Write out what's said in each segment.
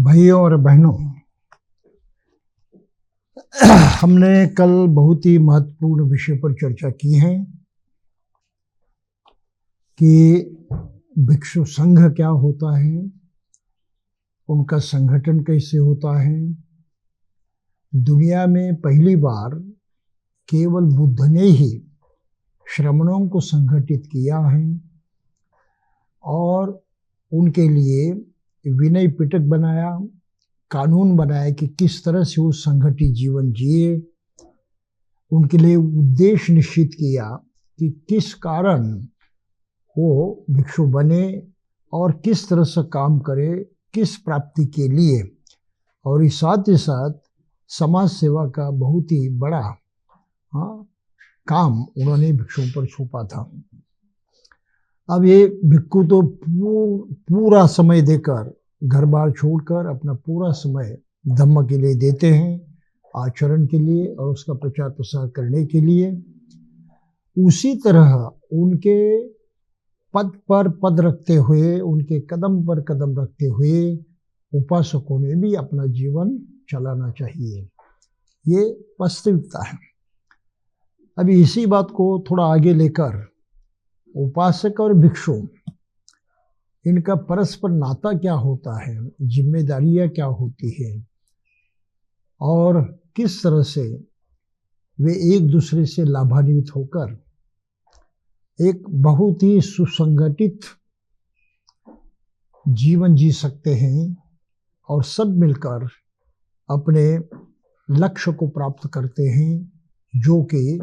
भाइयों और बहनों, हमने कल बहुत ही महत्वपूर्ण विषय पर चर्चा की है कि भिक्षु संघ क्या होता है, उनका संगठन कैसे होता है। दुनिया में पहली बार केवल बुद्ध ने ही श्रमणों को संगठित किया है और उनके लिए विनय पिटक बनाया, कानून बनाया कि किस तरह से वो संगठित जीवन जिए। उनके लिए उद्देश्य निश्चित किया कि किस कारण वो भिक्षु बने और किस तरह से काम करे, किस प्राप्ति के लिए। और इस साथ ही साथ समाज सेवा का बहुत ही बड़ा काम उन्होंने भिक्षुओं पर सौंपा था। अब ये भिक्षु तो पूरा समय देकर, घर बार छोड़कर अपना पूरा समय धम्म के लिए देते हैं, आचरण के लिए और उसका प्रचार प्रसार करने के लिए। उसी तरह उनके पद पर पद रखते हुए, उनके कदम पर कदम रखते हुए उपासकों ने भी अपना जीवन चलाना चाहिए। ये वास्तविकता है। अभी इसी बात को थोड़ा आगे लेकर उपासक और भिक्षु, इनका परस्पर नाता क्या होता है, जिम्मेदारियां क्या होती है और किस तरह से वे एक दूसरे से लाभान्वित होकर एक बहुत ही सुसंगठित जीवन जी सकते हैं और सब मिलकर अपने लक्ष्य को प्राप्त करते हैं, जो कि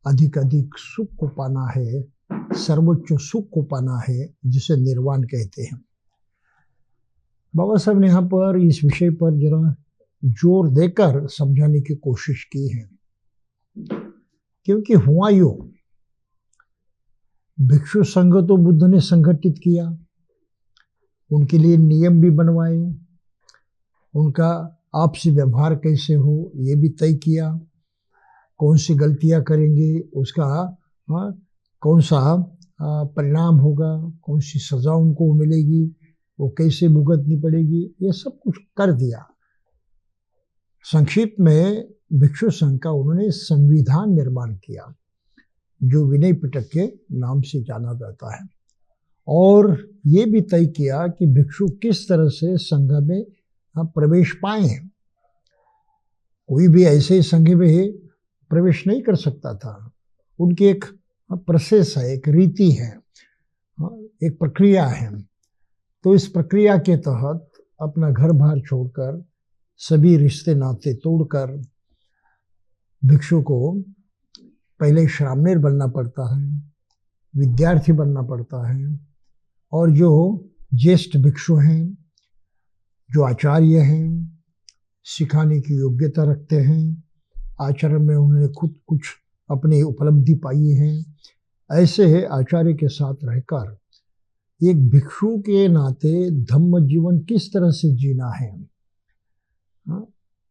अधिक सुख को पाना है, सर्वोच्च सुख को पाना है, जिसे निर्वाण कहते हैं। बाबा साहब ने यहाँ पर इस विषय पर जरा जोर देकर समझाने की कोशिश की है, क्योंकि हुआ यूं, भिक्षु संघ तो बुद्ध ने संगठित किया, उनके लिए नियम भी बनवाए, उनका आपसी व्यवहार कैसे हो ये भी तय किया, कौन सी गलतियां करेंगे उसका कौन सा परिणाम होगा, कौन सी सजा उनको मिलेगी, वो कैसे भुगतनी पड़ेगी, ये सब कुछ कर दिया। संक्षिप्त में भिक्षु संघ का उन्होंने संविधान निर्माण किया, जो विनय पिटक के नाम से जाना जाता है, और ये भी तय किया कि भिक्षु किस तरह से संघ में प्रवेश पाए। कोई भी ऐसे संघ में प्रवेश नहीं कर सकता था। उनकी एक प्रोसेस है, एक रीति है, एक प्रक्रिया है। तो इस प्रक्रिया के तहत अपना घर बार छोड़कर, सभी रिश्ते नाते तोड़कर भिक्षु को पहले श्रामणेर बनना पड़ता है, विद्यार्थी बनना पड़ता है, और जो ज्येष्ठ भिक्षु हैं, जो आचार्य हैं, सिखाने की योग्यता रखते हैं, आचरण में उन्होंने खुद कुछ अपनी उपलब्धि पाई है, ऐसे आचार्य के साथ रहकर एक भिक्षु के नाते धम्म जीवन किस तरह से जीना है,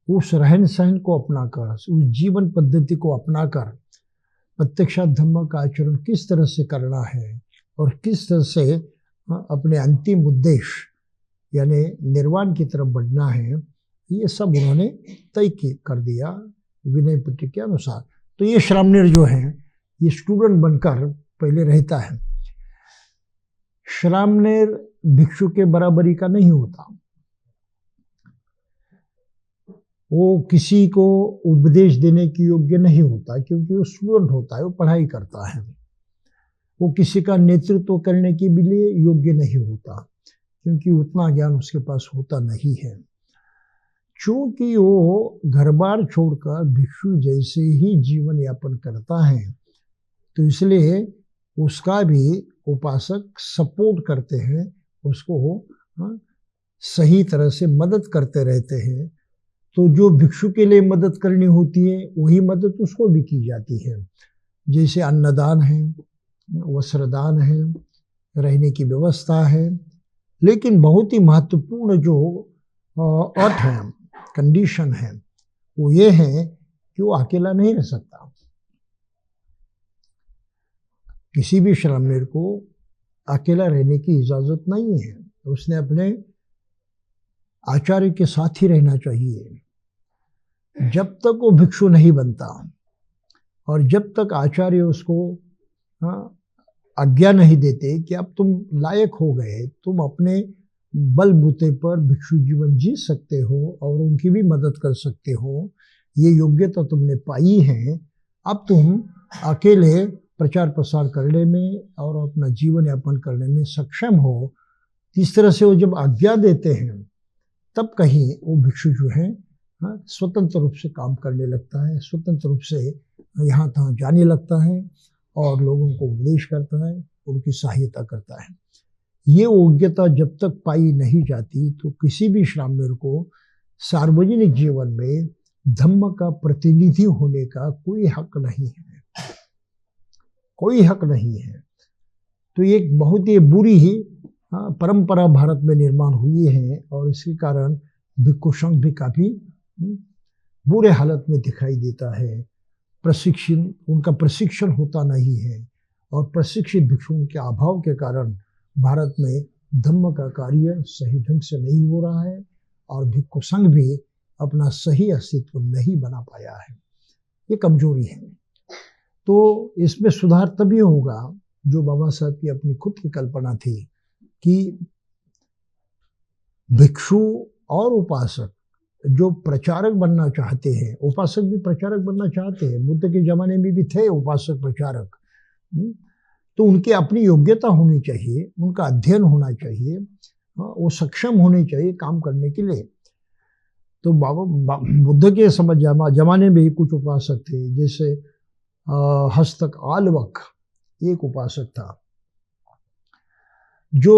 उस रहन सहन को अपनाकर, उस जीवन पद्धति को अपनाकर प्रत्यक्षात धम्म का आचरण किस तरह से करना है और किस तरह से अपने अंतिम उद्देश्य यानी निर्वाण की तरफ बढ़ना है, ये सब उन्होंने तय कर दिया विनय पिटक के अनुसार। तो ये श्रामणेर जो है, ये स्टूडेंट बनकर पहले रहता है। श्रामणेर भिक्षु के बराबरी का नहीं होता, वो किसी को उपदेश देने की योग्य नहीं होता, क्योंकि वो स्टूडेंट होता है, वो पढ़ाई करता है। वो किसी का नेतृत्व करने के लिए योग्य नहीं होता, क्योंकि उतना ज्ञान उसके पास होता नहीं है। चूंकि वो घर बार छोड़कर भिक्षु जैसे ही जीवन यापन करता है, तो इसलिए उसका भी उपासक सपोर्ट करते हैं, उसको सही तरह से मदद करते रहते हैं। तो जो भिक्षु के लिए मदद करनी होती है, वही मदद उसको भी की जाती है, जैसे अन्नदान है, वस्त्रदान है, रहने की व्यवस्था है। लेकिन बहुत ही महत्वपूर्ण जो अर्थ है, कंडीशन है, वो ये है कि वो अकेला नहीं रह सकता। किसी भी श्रामणेर को अकेला रहने की इजाजत नहीं है। उसने अपने आचार्य के साथ ही रहना चाहिए जब तक वो भिक्षु नहीं बनता, और जब तक आचार्य उसको आज्ञा नहीं देते कि अब तुम लायक हो गए, तुम अपने बलबूते पर भिक्षु जीवन जी सकते हो और उनकी भी मदद कर सकते हो, ये योग्यता तुमने पाई है, अब तुम अकेले प्रचार प्रसार करने में और अपना जीवन यापन करने में सक्षम हो। इस तरह से वो जब आज्ञा देते हैं तब कहीं वो भिक्षु जो है स्वतंत्र रूप से काम करने लगता है, स्वतंत्र रूप से यहाँ तहाँ जाने लगता है और लोगों को उपदेश करता है, उनकी सहायता करता है। ये योग्यता जब तक पाई नहीं जाती तो किसी भी श्राम्य को सार्वजनिक जीवन में धम्म का प्रतिनिधि होने का कोई हक नहीं है, कोई हक नहीं है। तो एक बहुत ही बुरी ही परंपरा भारत में निर्माण हुई है और इसके कारण भिक्षु संघ भी काफी बुरे हालत में दिखाई देता है। उनका प्रशिक्षण होता नहीं है और प्रशिक्षित भिक्षुओं के अभाव के कारण भारत में धम्म का कार्य सही ढंग से नहीं हो रहा है और भिक्षु संघ भी अपना सही अस्तित्व नहीं बना पाया है। ये कमजोरी है। तो इसमें सुधार तभी होगा जो बाबा साहब की अपनी खुद की कल्पना थी कि भिक्षु और उपासक जो प्रचारक बनना चाहते हैं, उपासक भी प्रचारक बनना चाहते हैं, बुद्ध के जमाने में भी थे उपासक प्रचारक, तो उनकी अपनी योग्यता होनी चाहिए, उनका अध्ययन होना चाहिए, वो सक्षम होने चाहिए काम करने के लिए। तो बाबा बुद्ध के जमाने में ही कुछ उपासक थे, जैसे हस्तक आलवक एक उपासक था जो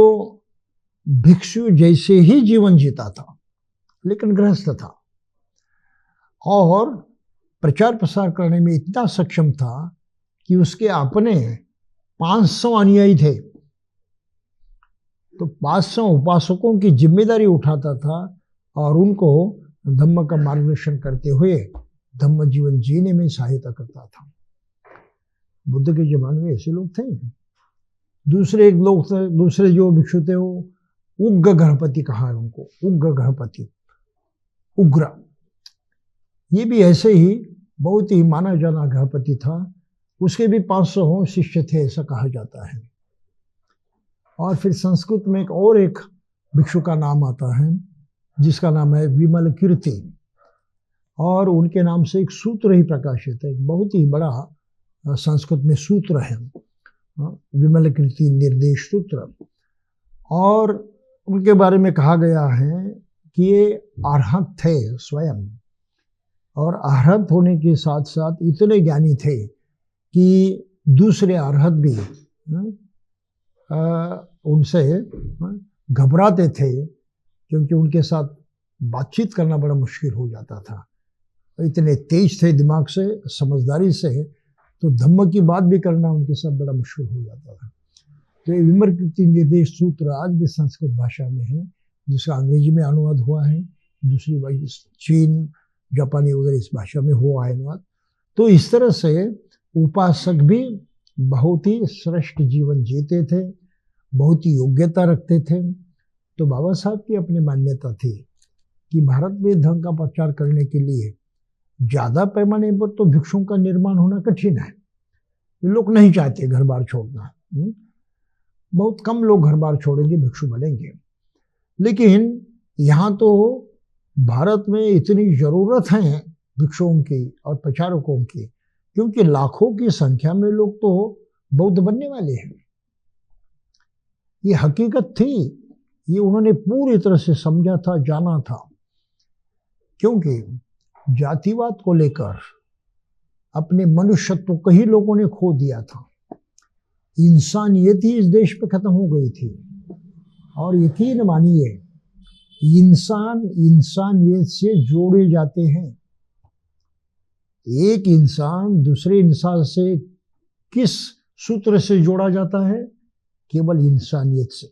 भिक्षु जैसे ही जीवन जीता था लेकिन गृहस्थ था और प्रचार प्रसार करने में इतना सक्षम था कि उसके अपने 500 अनुयायी थे। तो 500 उपासकों की जिम्मेदारी उठाता था और उनको धम्म का मार्गदर्शन करते हुए धम्म जीवन जीने में सहायता करता था। बुद्ध के जमाने में ऐसे लोग थे। दूसरे जो भिक्षु थे वो उग्र गणपति कहा है उनको, उग्र गणपति, उग्र, ये भी ऐसे ही बहुत ही माना जाना गणपति था। उसके भी 500 शिष्य थे ऐसा कहा जाता है। और फिर संस्कृत में एक भिक्षु का नाम आता है जिसका नाम है विमल कीर्ति, और उनके नाम से एक सूत्र ही प्रकाशित है, एक बहुत ही बड़ा संस्कृत में सूत्र है, विमल कीर्ति निर्देश सूत्र। और उनके बारे में कहा गया है कि ये अरहत थे स्वयं, और अरहत होने के साथ साथ इतने ज्ञानी थे कि दूसरे अरहत भी उनसे घबराते थे, क्योंकि उनके साथ बातचीत करना बड़ा मुश्किल हो जाता था। इतने तेज थे दिमाग से, समझदारी से, तो धम्म की बात भी करना उनके साथ बड़ा मुश्किल हो जाता था। तो ये विमल कीर्ति निर्देश सूत्र आज भी संस्कृत भाषा में है, जिसका अंग्रेजी में अनुवाद हुआ है, दूसरी भाषा चीन, जापानी वगैरह इस भाषा में हुआ है अनुवाद। तो इस तरह से उपासक भी बहुत ही श्रेष्ठ जीवन जीते थे, बहुत ही योग्यता रखते थे। तो बाबा साहब की अपनी मान्यता थी कि भारत में धर्म का प्रचार करने के लिए ज्यादा पैमाने पर तो भिक्षुओं का निर्माण होना कठिन है। ये लोग नहीं चाहते घर बार छोड़ना, बहुत कम लोग घर बार छोड़ेंगे, भिक्षु बनेंगे। लेकिन यहाँ तो भारत में इतनी जरूरत है भिक्षुओं की और प्रचारकों की, क्योंकि लाखों की संख्या में लोग तो बौद्ध बनने वाले हैं। ये हकीकत थी, ये उन्होंने पूरी तरह से समझा था, जाना था। क्योंकि जातिवाद को लेकर अपने मनुष्यत्व को ही लोगों ने खो दिया था, इंसानियत ही इस देश पे खत्म हो गई थी। और यकीन मानिए, इंसान इंसानियत से जोड़े जाते हैं। एक इंसान दूसरे इंसान से किस सूत्र से जोड़ा जाता है? केवल इंसानियत से।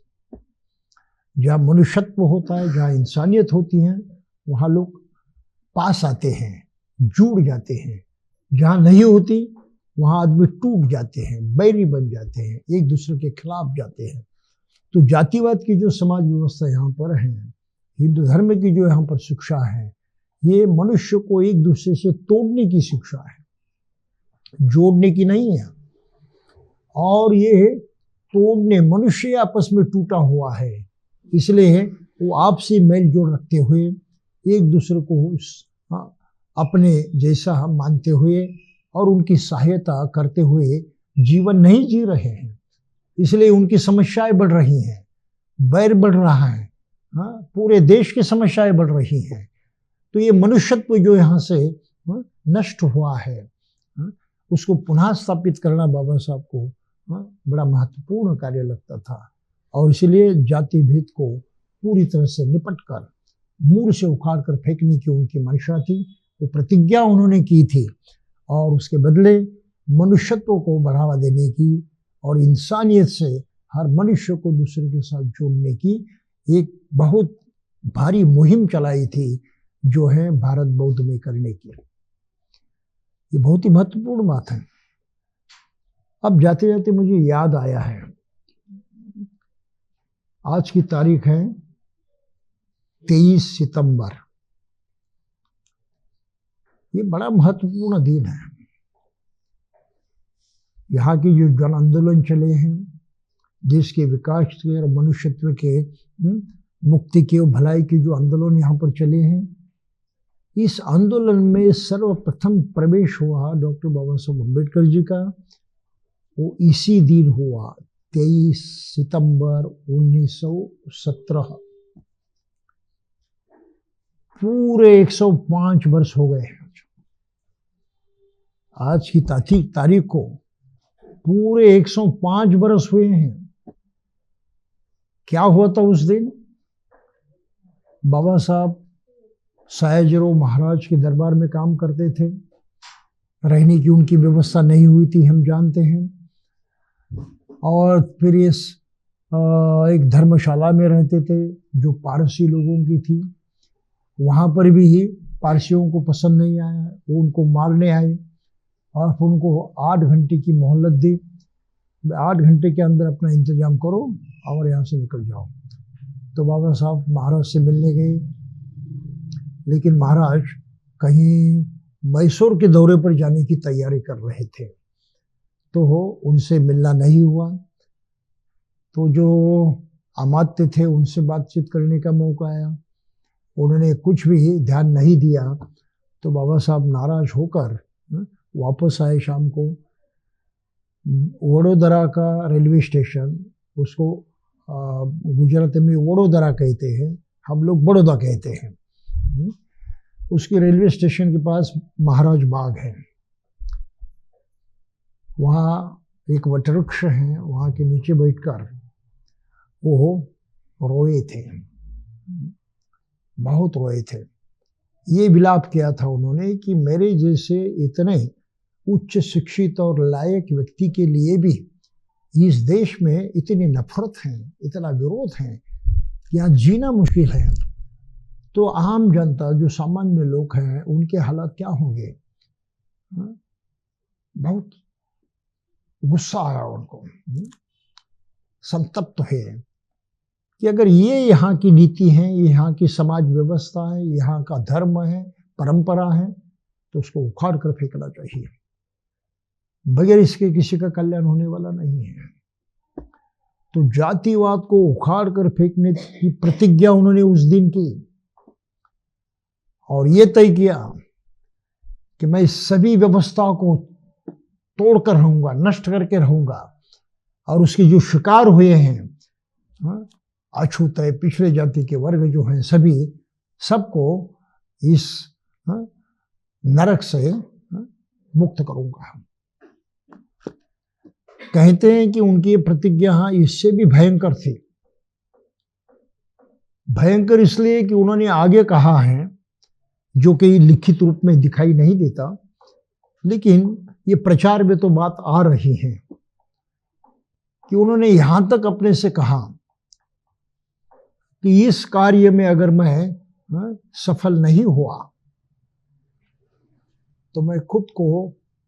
जहाँ मनुष्यत्व होता है, जहाँ इंसानियत होती है, वहाँ लोग पास आते हैं, जुड़ जाते हैं। जहाँ नहीं होती वहाँ आदमी टूट जाते हैं, बैरी बन जाते हैं, एक दूसरे के खिलाफ जाते हैं। तो जातिवाद की जो समाज व्यवस्था यहाँ पर है, हिंदू धर्म की जो यहाँ पर शिक्षा है, ये मनुष्य को एक दूसरे से तोड़ने की शिक्षा है, जोड़ने की नहीं है। और ये तोड़ने, मनुष्य आपस में टूटा हुआ है, इसलिए वो आपसी मेल जोड़ रखते हुए एक दूसरे को अपने जैसा मानते हुए और उनकी सहायता करते हुए जीवन नहीं जी रहे हैं। इसलिए उनकी समस्याएं बढ़ रही हैं, बैर बढ़ रहा है, पूरे देश की समस्याएं बढ़ रही हैं। तो ये मनुष्यत्व जो यहाँ से नष्ट हुआ है, उसको पुनः स्थापित करना बाबा साहब को बड़ा महत्वपूर्ण कार्य लगता था। और इसलिए जाति भेद को पूरी तरह से निपट कर मूल से उखाड़ कर फेंकने की उनकी मंशा थी, वो प्रतिज्ञा उन्होंने की थी। और उसके बदले मनुष्यत्व को बढ़ावा देने की और इंसानियत से हर मनुष्य को दूसरे के साथ जोड़ने की एक बहुत भारी मुहिम चलाई थी, जो है भारत बौद्ध में करने की। ये बहुत ही महत्वपूर्ण बात है। अब जाते जाते मुझे याद आया है, आज की तारीख है 23 सितंबर। ये बड़ा महत्वपूर्ण दिन है। यहाँ की जो जन आंदोलन चले हैं, देश के विकास के और मनुष्यत्व के मुक्ति के और भलाई के जो आंदोलन यहाँ पर चले हैं, इस आंदोलन में सर्वप्रथम प्रवेश हुआ डॉक्टर बाबा साहब अम्बेडकर जी का। वो इसी दिन हुआ 23 सितंबर 1917। पूरे 105 वर्ष हो गए हैं आज की तारीख को, पूरे 105 वर्ष हुए हैं। क्या हुआ था उस दिन? बाबा साहब सायाजीराव महाराज के दरबार में काम करते थे, रहने की उनकी व्यवस्था नहीं हुई थी, हम जानते हैं। और फिर इस एक धर्मशाला में रहते थे जो पारसी लोगों की थी। वहाँ पर भी पारसियों को पसंद नहीं आया, वो उनको मारने आए और फिर उनको 8 घंटे की मोहलत दी। 8 घंटे के अंदर अपना इंतजाम करो और यहाँ से निकल जाओ। तो बाबा साहब महाराज से मिलने गए, लेकिन महाराज कहीं मैसूर के दौरे पर जाने की तैयारी कर रहे थे, तो उनसे मिलना नहीं हुआ। तो जो अमात्य थे उनसे बातचीत करने का मौका आया, उन्होंने कुछ भी ध्यान नहीं दिया। तो बाबा साहब नाराज होकर वापस आए शाम को। वडोदरा का रेलवे स्टेशन, उसको गुजराती में वडोदरा कहते हैं, हम लोग बड़ौदा कहते हैं। उसके रेलवे स्टेशन के पास महाराज बाग है, वहाँ एक वटवृक्ष है, वहाँ के नीचे बैठकर वो रोए थे, बहुत रोए थे। ये विलाप किया था उन्होंने कि मेरे जैसे इतने उच्च शिक्षित और लायक व्यक्ति के लिए भी इस देश में इतनी नफरत है, इतना विरोध है, यहाँ जीना मुश्किल है। तो आम जनता, जो सामान्य लोग हैं, उनके हालात क्या होंगे? बहुत गुस्सा आया उनको, संतप्त है कि अगर ये यहाँ की नीति है, यहाँ की समाज व्यवस्था है, यहाँ का धर्म है, परंपरा है, तो उसको उखाड़ कर फेंकना चाहिए। बगैर इसके किसी का कल्याण होने वाला नहीं है। तो जातिवाद को उखाड़ कर फेंकने की प्रतिज्ञा उन्होंने उस दिन की और ये तय किया कि मैं सभी व्यवस्थाओं को तोड़कर रहूंगा, नष्ट करके रहूंगा। और उसके जो शिकार हुए हैं, अछूत है, पिछड़े जाति के वर्ग जो हैं, सभी सबको इस नरक से मुक्त करूंगा। कहते हैं कि उनकी प्रतिज्ञा इससे भी भयंकर थी। भयंकर इसलिए कि उन्होंने आगे कहा है, जो कि लिखित रूप में दिखाई नहीं देता, लेकिन ये प्रचार में तो बात आ रही है कि उन्होंने यहां तक अपने से कहा कि इस कार्य में अगर मैं सफल नहीं हुआ तो मैं खुद को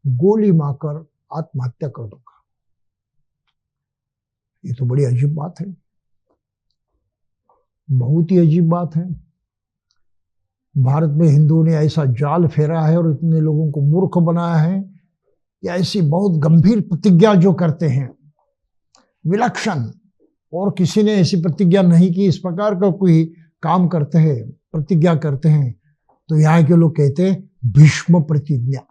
गोली मारकर आत्महत्या कर दूंगा। ये तो बड़ी अजीब बात है। बहुत ही अजीब बात है। भारत में हिंदुओं ने ऐसा जाल फेरा है और इतने लोगों को मूर्ख बनाया है कि ऐसी बहुत गंभीर प्रतिज्ञा जो करते हैं, विलक्षण, और किसी ने ऐसी प्रतिज्ञा नहीं की, इस प्रकार का कोई काम करते हैं, प्रतिज्ञा करते हैं, तो यहाँ के लोग कहते हैं भीष्म प्रतिज्ञा।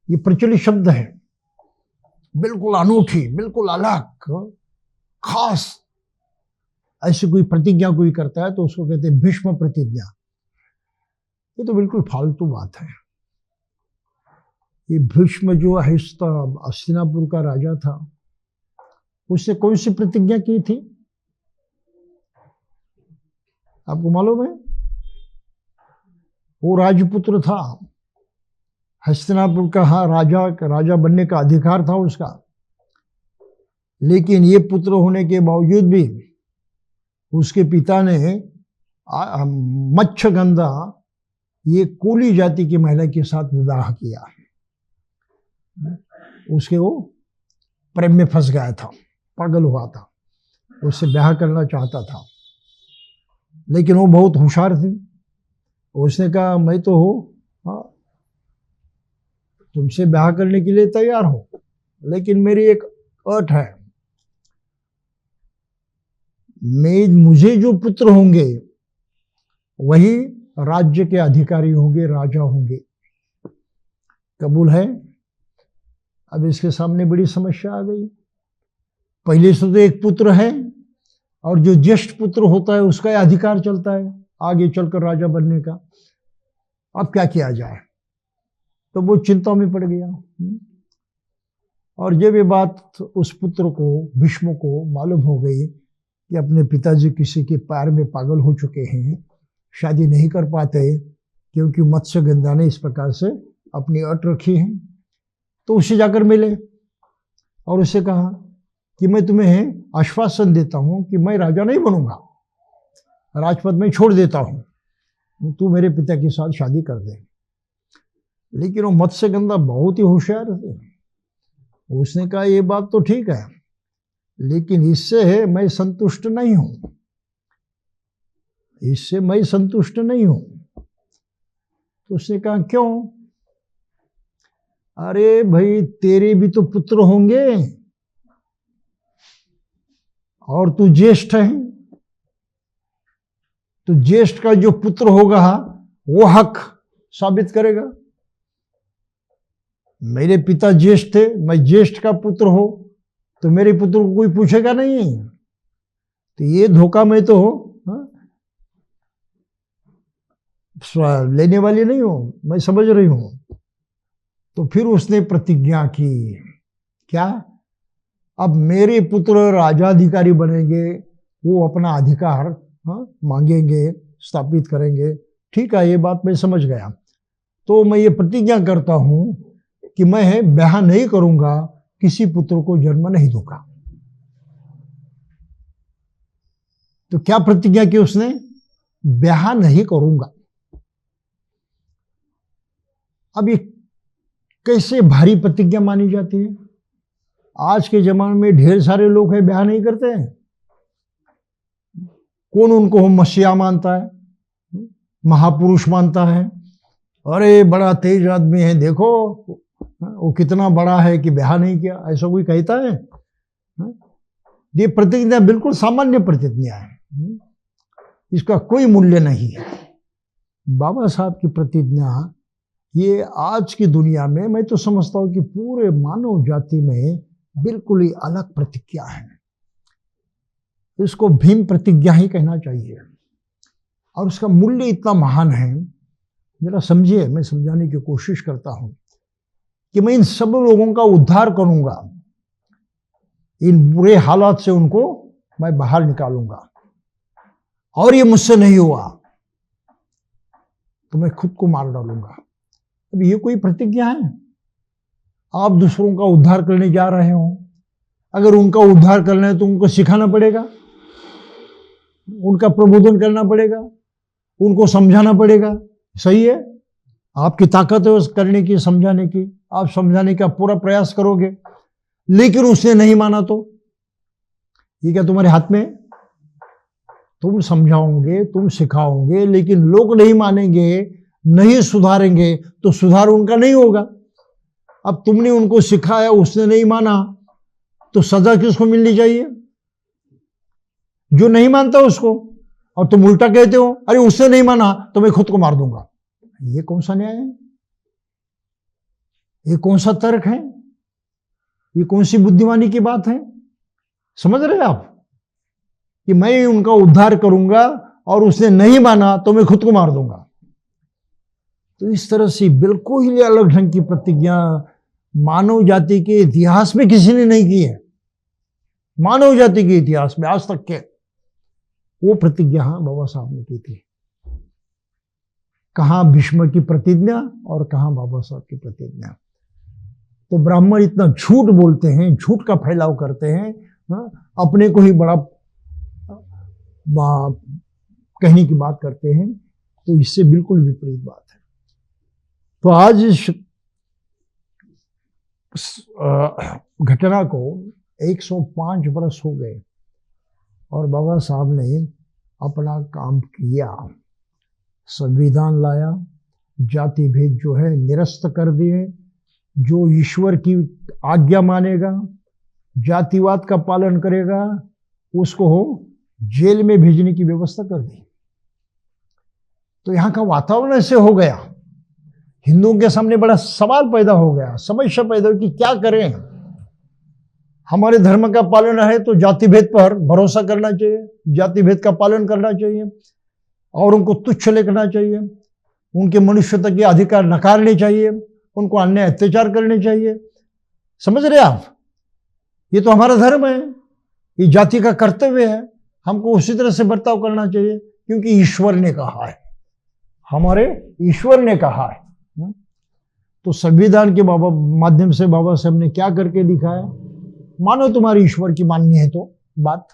ये प्रचलित शब्द है, बिल्कुल अनूठी, बिल्कुल अलग, खास। ऐसी कोई प्रतिज्ञा कोई करता है तो उसको कहते हैं भीष्म प्रतिज्ञा। ये तो बिल्कुल फालतू बात है। ये भीष्म जो हस्तिनापुर का राजा था, उसने कौन सी प्रतिज्ञा की थी आपको मालूम है? वो राजपुत्र था, हस्तिनापुर का राजा बनने का अधिकार था उसका, लेकिन ये पुत्र होने के बावजूद भी उसके पिता ने मच्छगंधा, ये कोली जाति की महिला के साथ विवाह किया। उसके वो प्रेम में फंस गया था, पागल हुआ था, उससे ब्याह करना चाहता था, लेकिन वो बहुत होशियार थी। उसने कहा मैं तो हो, तुमसे ब्याह करने के लिए तैयार हो, लेकिन मेरी एक अट है, मुझे जो पुत्र होंगे वही राज्य के अधिकारी होंगे, राजा होंगे। कबूल है? अब इसके सामने बड़ी समस्या आ गई। पहले से तो एक पुत्र है और जो ज्येष्ठ पुत्र होता है उसका अधिकार चलता है आगे चलकर राजा बनने का। अब क्या किया जाए? तो वो चिंता में पड़ गया। और जब ये बात उस पुत्र को, भीष्म को मालूम हो गई कि अपने पिताजी किसी के पैर में पागल हो चुके हैं, शादी नहीं कर पाते क्योंकि मत्स्यगंधा ने इस प्रकार से अपनी अट रखी है, तो उससे जाकर मिले और उससे कहा कि मैं तुम्हें आश्वासन देता हूं कि मैं राजा नहीं बनूंगा, राजपद में छोड़ देता हूं, तू मेरे पिता के साथ शादी कर दे। लेकिन वो मत्स्यगंधा बहुत ही होशियार थे। उसने कहा ये बात तो ठीक है, लेकिन इससे मैं संतुष्ट नहीं हूं, इससे मैं संतुष्ट नहीं हूं। तो उसने कहा क्यों? अरे भाई, तेरे भी तो पुत्र होंगे और तू ज्येष्ठ है, तो ज्येष्ठ का जो पुत्र होगा वो हक साबित करेगा। मेरे पिता ज्येष्ठ थे, मैं ज्येष्ठ का पुत्र हो तो मेरे पुत्र को कोई पूछेगा नहीं, तो ये धोखा मैं तो लेने वाली नहीं हूं, मैं समझ रही हूं। तो फिर उसने प्रतिज्ञा की, क्या? अब मेरे पुत्र राजाधिकारी बनेंगे, वो अपना अधिकार मांगेंगे, स्थापित करेंगे। ठीक है, ये बात मैं समझ गया। तो मैं ये प्रतिज्ञा करता हूं कि मैं ब्याह नहीं करूंगा, किसी पुत्र को जन्म नहीं दूंगा। तो क्या प्रतिज्ञा की उसने? ब्याह नहीं करूंगा। अब ये कैसे भारी प्रतिज्ञा मानी जाती है? आज के जमाने में ढेर सारे लोग हैं ब्याह नहीं करते हैं। कौन उनको मसीहा मानता है, महापुरुष मानता है, अरे बड़ा तेज आदमी है, देखो वो कितना बड़ा है कि ब्याह नहीं किया, ऐसा कोई कहता है? ये प्रतिज्ञा बिल्कुल सामान्य प्रतिज्ञा है, इसका कोई मूल्य नहीं है। बाबा साहब की प्रतिज्ञा ये आज की दुनिया में, मैं तो समझता हूं कि पूरे मानव जाति में बिल्कुल ही अलग प्रतिज्ञा है। इसको भीम प्रतिज्ञा ही कहना चाहिए, और उसका मूल्य इतना महान है। जरा समझिए, मैं समझाने की कोशिश करता हूं कि मैं इन सब लोगों का उद्धार करूंगा, इन बुरे हालात से उनको मैं बाहर निकालूंगा, और ये मुझसे नहीं हुआ तो मैं खुद को मार डालूंगा। अब ये कोई प्रतिज्ञा है? आप दूसरों का उद्धार करने जा रहे हो, अगर उनका उद्धार करना है तो उनको सिखाना पड़ेगा, उनका प्रबोधन करना पड़ेगा, उनको समझाना पड़ेगा। सही है, आपकी ताकत है उस करने की, समझाने की, आप समझाने का पूरा प्रयास करोगे, लेकिन उसने नहीं माना तो ये क्या तुम्हारे हाथ में? तुम समझाओगे, तुम सिखाओगे, लेकिन लोग नहीं मानेंगे, नहीं सुधारेंगे, तो सुधार उनका नहीं होगा। अब तुमने उनको सिखाया, उसने नहीं माना, तो सजा किसको मिलनी चाहिए? जो नहीं मानता उसको। और तुम उल्टा कहते हो, अरे उसने नहीं माना तो मैं खुद को मार दूंगा। ये कौन सा न्याय है? ये कौन सा तर्क है? ये कौन सी बुद्धिमानी की बात है? समझ रहे आप कि मैं उनका उद्धार करूंगा और उसने नहीं माना तो मैं खुद को मार दूंगा। तो इस तरह से बिल्कुल ही अलग ढंग की प्रतिज्ञा मानव जाति के इतिहास में किसी ने नहीं की है। मानव जाति के इतिहास में आज तक के वो प्रतिज्ञा बाबा साहब ने की थी। कहां भीष्म की प्रतिज्ञा और कहां बाबा साहब की प्रतिज्ञा। तो ब्राह्मण इतना झूठ बोलते हैं, झूठ का फैलाव करते हैं, अपने को ही बड़ा कहने की बात करते हैं। तो इससे बिल्कुल विपरीत बात है। तो आज इस घटना को 105 वर्ष हो गए और बाबा साहब ने अपना काम किया, संविधान लाया, जाति भेद जो है निरस्त कर दिए। जो ईश्वर की आज्ञा मानेगा, जातिवाद का पालन करेगा, उसको जेल में भेजने की व्यवस्था कर दी। तो यहां का वातावरण ऐसे हो गया, हिंदुओं के सामने बड़ा सवाल पैदा हो गया, समस्या पैदा हो कि क्या करें। हमारे धर्म का पालन है तो जाति भेद पर भरोसा करना चाहिए, जाति भेद का पालन करना चाहिए और उनको तुच्छ लेना चाहिए, उनके मनुष्यता के अधिकार नकारने चाहिए, उनको अन्याय अत्याचार करने चाहिए। समझ रहे आप? ये तो हमारा धर्म है, ये जाति का कर्तव्य है, हमको उसी तरह से बर्ताव करना चाहिए क्योंकि ईश्वर ने कहा है, हमारे ईश्वर ने कहा है। तो संविधान के माध्यम से बाबा साहब ने क्या करके दिखाया? मानो तुम्हारी ईश्वर की माननी है तो बात,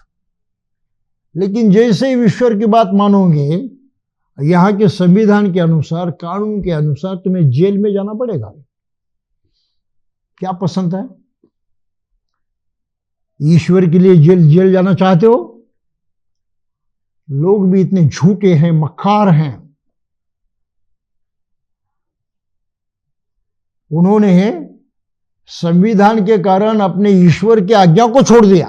लेकिन जैसे ही ईश्वर की बात मानोगे, यहां के संविधान के अनुसार, कानून के अनुसार तुम्हें जेल में जाना पड़ेगा। क्या पसंद है? ईश्वर के लिए जेल जाना चाहते हो? लोग भी इतने झूठे हैं, मक्कार हैं, उन्होंने संविधान के कारण अपने ईश्वर की आज्ञा को छोड़ दिया।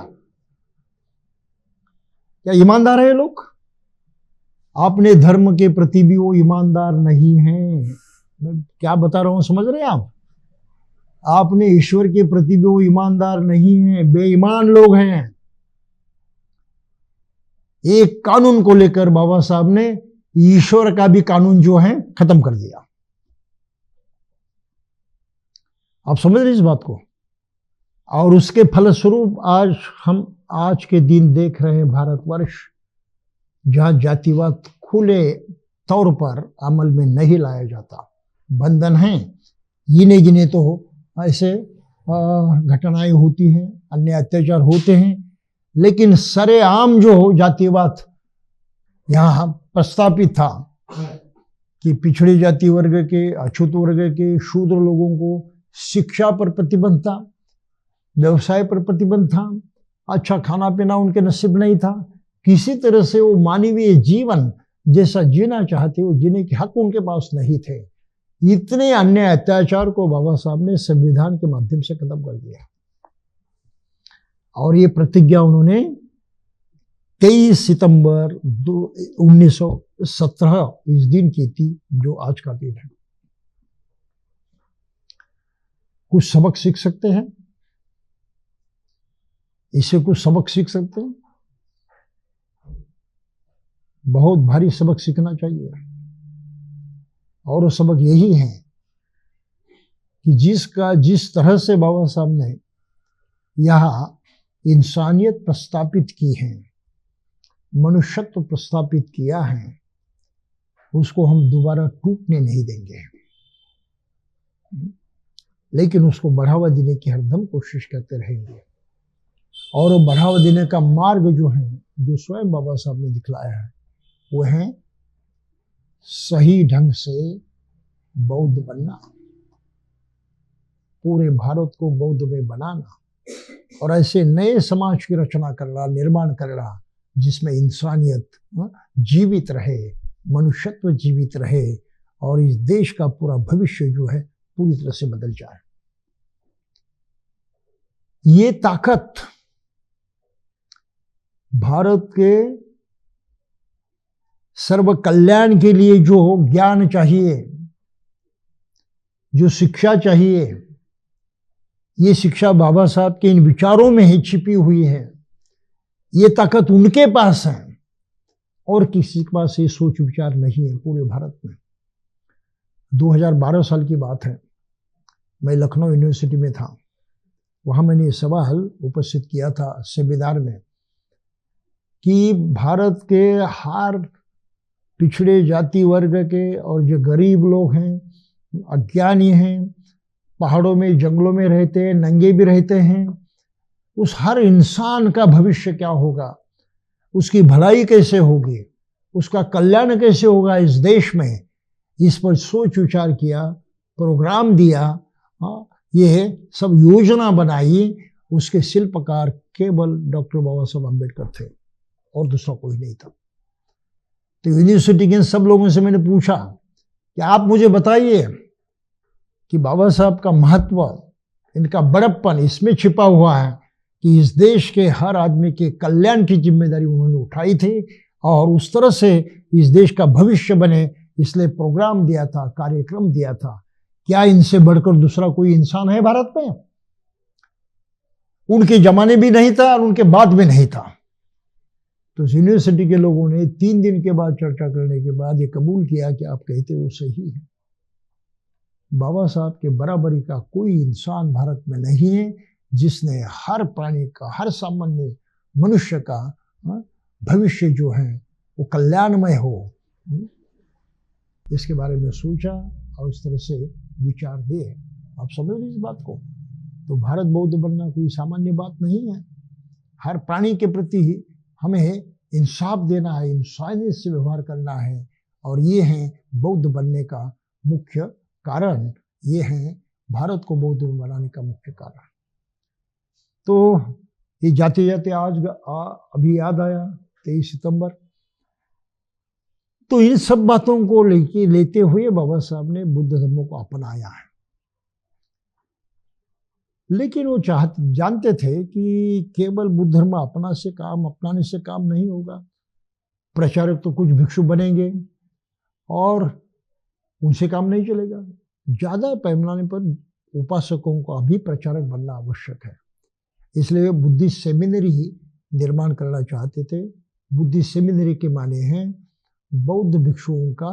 क्या ईमानदार है ये लोग? अपने धर्म के प्रति भी वो ईमानदार नहीं है। मैं क्या बता रहा हूं, समझ रहे हैं आप? अपने ईश्वर के प्रति भी वो ईमानदार नहीं है, बेईमान लोग हैं। एक कानून को लेकर बाबा साहब ने ईश्वर का भी कानून जो है खत्म कर दिया। आप समझ रहे इस बात को? और उसके फलस्वरूप आज हम आज के दिन देख रहे हैं भारतवर्ष, जहां जातिवाद खुले तौर पर अमल में नहीं लाया जाता। बंधन हैं, गिने गिने तो ऐसे घटनाएं होती हैं, अन्य अत्याचार होते हैं, लेकिन सरेआम जो जातिवाद यहाँ प्रस्तापित था कि पिछड़े जाति वर्ग के, अछूत वर्ग के, शूद्र लोगों को शिक्षा पर प्रतिबंध था, व्यवसाय पर प्रतिबंध था, अच्छा खाना पीना उनके नसीब नहीं था, किसी तरह से वो मानवीय जीवन जैसा जीना चाहते वो जीने के हक उनके पास नहीं थे। इतने अन्य अत्याचार को बाबा साहब ने संविधान के माध्यम से खत्म कर दिया। और ये प्रतिज्ञा उन्होंने 23 सितंबर 1917 इस दिन की थी, जो आज का दिन है। कुछ सबक सीख सकते हैं, इससे कुछ सबक सीख सकते हैं, बहुत भारी सबक सीखना चाहिए। और वो सबक यही है कि जिस तरह से बाबा साहब ने यहाँ इंसानियत प्रस्तापित की है, मनुष्यत्व प्रस्तापित किया है, उसको हम दोबारा टूटने नहीं देंगे, लेकिन उसको बढ़ावा देने की हरदम कोशिश करते रहेंगे। और वो बढ़ावा देने का मार्ग जो है, जो स्वयं बाबा साहब ने दिखलाया है, वो है सही ढंग से बौद्ध बनना, पूरे भारत को बौद्ध में बनाना और ऐसे नए समाज की रचना करना, निर्माण करना, जिसमें इंसानियत जीवित रहे, मनुष्यत्व जीवित रहे और इस देश का पूरा भविष्य जो है पूरी तरह से बदल जाए। ये ताकत भारत के सर्व कल्याण के लिए जो ज्ञान चाहिए, जो शिक्षा चाहिए, ये शिक्षा बाबा साहब के इन विचारों में ही छिपी हुई है। ये ताकत उनके पास है और किसी के पास ये सोच विचार नहीं है पूरे भारत में। 2012 साल की बात है, मैं लखनऊ यूनिवर्सिटी में था। वहाँ मैंने ये सवाल उपस्थित किया था सेमिनार में कि भारत के हर पिछड़े जाति वर्ग के और जो गरीब लोग हैं, अज्ञानी हैं, पहाड़ों में जंगलों में रहते हैं, नंगे भी रहते हैं, उस हर इंसान का भविष्य क्या होगा, उसकी भलाई कैसे होगी, उसका कल्याण कैसे होगा इस देश में, इस पर सोच विचार किया, प्रोग्राम दिया, ये सब योजना बनाई। उसके शिल्पकार केवल डॉक्टर बाबा साहब अम्बेडकर थे और दूसरा कोई नहीं था। तो यूनिवर्सिटी के सब लोगों से मैंने पूछा कि आप मुझे बताइए कि बाबा साहब का महत्व, इनका बड़प्पन इसमें छिपा हुआ है कि इस देश के हर आदमी के कल्याण की जिम्मेदारी उन्होंने उठाई थी और उस तरह से इस देश का भविष्य बने, इसलिए प्रोग्राम दिया था, कार्यक्रम दिया था। क्या इनसे बढ़कर दूसरा कोई इंसान है भारत में? उनके जमाने भी नहीं था और उनके बाद भी नहीं था। तो यूनिवर्सिटी के लोगों ने 3 दिन के बाद चर्चा करने के बाद ये कबूल किया कि आप कहते वो सही है। बाबा साहब के बराबरी का कोई इंसान भारत में नहीं है जिसने हर प्राणी का, हर सामान्य मनुष्य का भविष्य जो है वो कल्याणमय हो, इसके बारे में सोचा और इस तरह से विचार दे। आप समझ लीजिए इस बात को। तो भारत बौद्ध बनना कोई सामान्य बात नहीं है। हर प्राणी के प्रति हमें इंसाफ देना है, इंसानियत से व्यवहार करना है, और ये है बौद्ध बनने का मुख्य कारण, ये है भारत को बौद्ध बनाने का मुख्य कारण। तो ये जाते जाते आज अभी याद आया 23 सितंबर। तो इन सब बातों को लेते हुए बाबा साहब ने बुद्ध धर्म को अपनाया है। लेकिन वो जानते थे कि केवल बुद्ध धर्म अपनाने से काम नहीं होगा। प्रचारक तो कुछ भिक्षु बनेंगे और उनसे काम नहीं चलेगा। ज़्यादा पैमाने पर उपासकों का भी प्रचारक बनना आवश्यक है। इसलिए वे बुद्धिस्ट सेमिनरी ही निर्माण करना चाहते थे। बुद्धिस्ट सेमिनरी के माने हैं बौद्ध भिक्षुओं का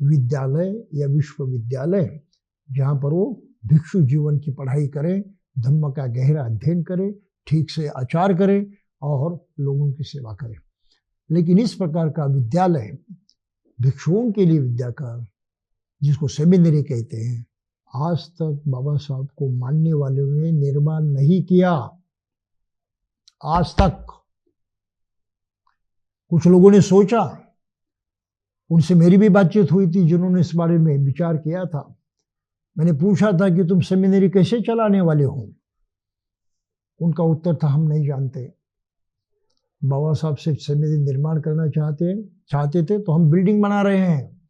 विद्यालय या विश्वविद्यालय, जहाँ पर वो भिक्षु जीवन की पढ़ाई करें, धम्म का गहरा अध्ययन करें, ठीक से आचार करें और लोगों की सेवा करें। लेकिन इस प्रकार का विद्यालय भिक्षुओं के लिए विद्या का, जिसको सेमिनरी कहते हैं, आज तक बाबा साहब को मानने वालों ने निर्माण नहीं किया। आज तक कुछ लोगों ने सोचा, उनसे मेरी भी बातचीत हुई थी जिन्होंने इस बारे में विचार किया था। मैंने पूछा था कि तुम सेमिनरी कैसे चलाने वाले हो? उनका उत्तर था, हम नहीं जानते। बाबा साहब से सेमिनरी निर्माण करना चाहते थे तो हम बिल्डिंग बना रहे हैं,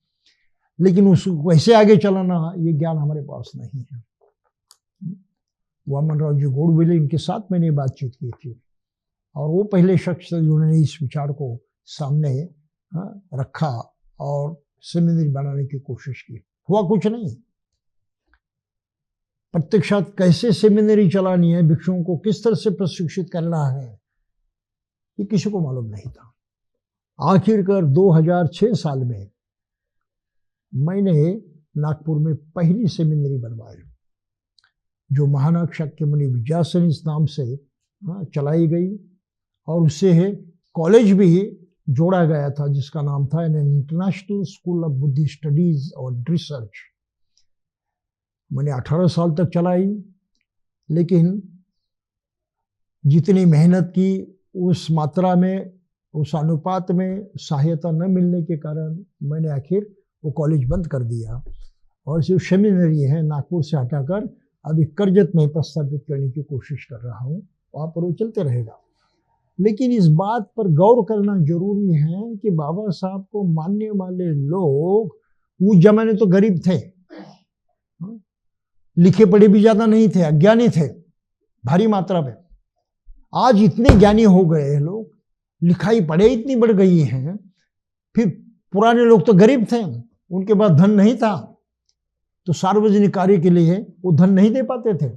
लेकिन उसको कैसे आगे चलाना ये ज्ञान हमारे पास नहीं है। वामन राव जी गोडबोले, इनके साथ मैंने बातचीत की थी और वो पहले शख्स थे जिन्होंने इस विचार को सामने रखा और सेमिनरी बनाने की कोशिश की। हुआ कुछ नहीं। प्रत्यक्षात कैसे सेमिनरी चलानी है, भिक्षुओं को किस तरह से प्रशिक्षित करना है, ये किसी को मालूम नहीं था। आखिरकार 2006 साल में मैंने नागपुर में पहली सेमिनरी बनवाई, जो महानाग शाक्यमुनि विद्यासन इस नाम से चलाई गई, और उससे कॉलेज भी जोड़ा गया था जिसका नाम था international school of Buddhist studies और रिसर्च। मैंने 18 साल तक चलाई, लेकिन जितनी मेहनत की उस मात्रा में, उस अनुपात में सहायता न मिलने के कारण मैंने आखिर वो कॉलेज बंद कर दिया और जो सेमिनरी है नागपुर से हटाकर अभी करजत में प्रस्तावित करने की कोशिश कर रहा हूँ। वहाँ पर वो चलते रहेगा। लेकिन इस बात पर गौर करना जरूरी है कि बाबा साहब को मानने वाले लोग उस जमाने तो गरीब थे, लिखे पढ़े भी ज्यादा नहीं थे, अज्ञानी थे भारी मात्रा में। आज इतने ज्ञानी हो गए हैं लोग, लिखाई पढ़े इतनी बढ़ गई हैं। फिर पुराने लोग तो गरीब थे, उनके पास धन नहीं था, तो सार्वजनिक कार्य के लिए वो धन नहीं दे पाते थे।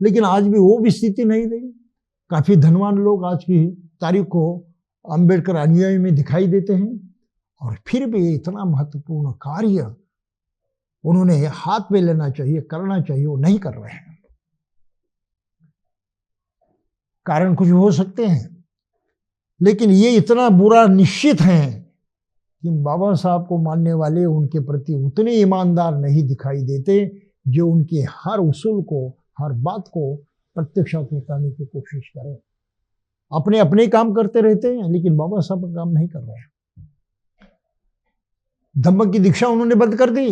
लेकिन आज भी वो भी स्थिति नहीं रही। काफी धनवान लोग आज की तारीख को अंबेडकर अनुयायी में दिखाई देते हैं, और फिर भी इतना महत्वपूर्ण कार्य उन्होंने हाथ में लेना चाहिए, करना चाहिए, वो नहीं कर रहे हैं। कारण कुछ हो सकते हैं, लेकिन ये इतना बुरा निश्चित है कि बाबा साहब को मानने वाले उनके प्रति उतने ईमानदार नहीं दिखाई देते जो उनके हर उसूल को, हर बात को प्रत्यक्षात उतारने की कोशिश करें। अपने अपने काम करते रहते हैं, लेकिन बाबा साहब का काम नहीं कर रहे हैं। धम्म की दीक्षा उन्होंने बंद कर दी,